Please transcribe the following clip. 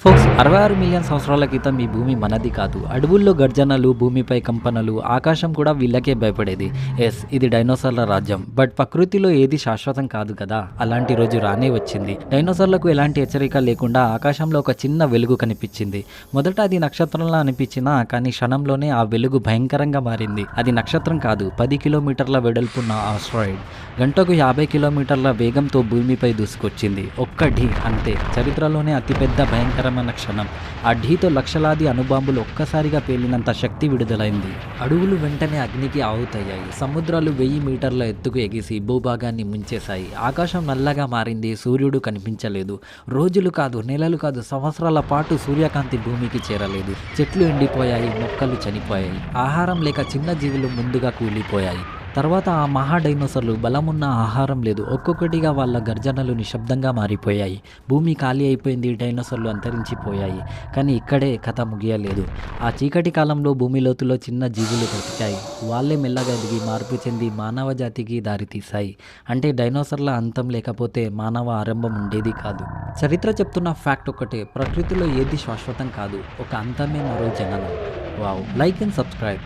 Folks 66 million సంవత్సరాల క్రితం ఈ భూమి మనది కాదు. అడవుల్లో గర్జనలు, భూమిపై కంపనలు, ఆకాశం కూడా వీళ్ళకే భయపడేది. ఎస్, ఇది డైనోసార్ల రాజ్యం. బట్ ప్రకృతిలో ఏది శాశ్వతం కాదు కదా. అలాంటి రోజు రానే వచ్చింది. డైనోసార్లకు ఎలాంటి హెచ్చరిక లేకుండా ఆకాశంలో ఒక చిన్న వెలుగు కనిపించింది. మొదట అది నక్షత్రంలా అనిపించినా కానీ క్షణంలోనే ఆ వెలుగు భయంకరంగా మారింది. అది నక్షత్రం కాదు, 10 కిలోమీటర్ల వెడల్పున్న ఆస్ట్రాయిడ్. గంటకు 50 కిలోమీటర్ల వేగంతో భూమిపై దూసుకొచ్చింది. ఒక్క ఢీ అంతే. చరిత్రలోనే అతిపెద్ద భయంకరమైన క్షణం. ఆ ఢీతో లక్షలాది అణుబాంబులు ఒక్కసారిగా పేలినంత శక్తి విడుదలైంది. అడవులు వెంటనే అగ్నికి ఆవుతయ్యాయి. సముద్రాలు 1000 మీటర్ల ఎత్తుకు ఎగిసి భూభాగాన్ని ముంచేశాయి. ఆకాశం నల్లగా మారింది. సూర్యుడు కనిపించలేదు. రోజులు కాదు, నెలలు కాదు, సంవత్సరాల పాటు సూర్యకాంతి భూమికి చేరలేదు. చెట్లు ఎండిపోయాయి, మొక్కలు చనిపోయాయి. ఆహారం లేక చిన్న జీవులు ముందుగా కూలిపోయాయి. తర్వాత ఆ మహా డైనోసార్లు బలమున్న ఆహారం లేదు. ఒక్కొక్కటిగా వాళ్ళ గర్జనలు నిశ్శబ్దంగా మారిపోయాయి. భూమి ఖాళీ అయిపోయింది. డైనోసార్లు అంతరించిపోయాయి. కానీ ఇక్కడే కథ ముగియలేదు. ఆ చీకటి కాలంలో భూమి లోతులో చిన్న జీవులు బ్రతికాయి. వాళ్ళే మెల్లగా ఎదిగి మార్పు చెంది మానవ జాతికి దారితీశాయి. అంటే డైనోసార్ల అంతం లేకపోతే మానవ ఆరంభం ఉండేది కాదు. చరిత్ర చెప్తున్న ఫ్యాక్ట్ ఒక్కటే, ప్రకృతిలో ఏది శాశ్వతం కాదు. ఒక అంతమే మరో జననం. Wow, like and subscribe.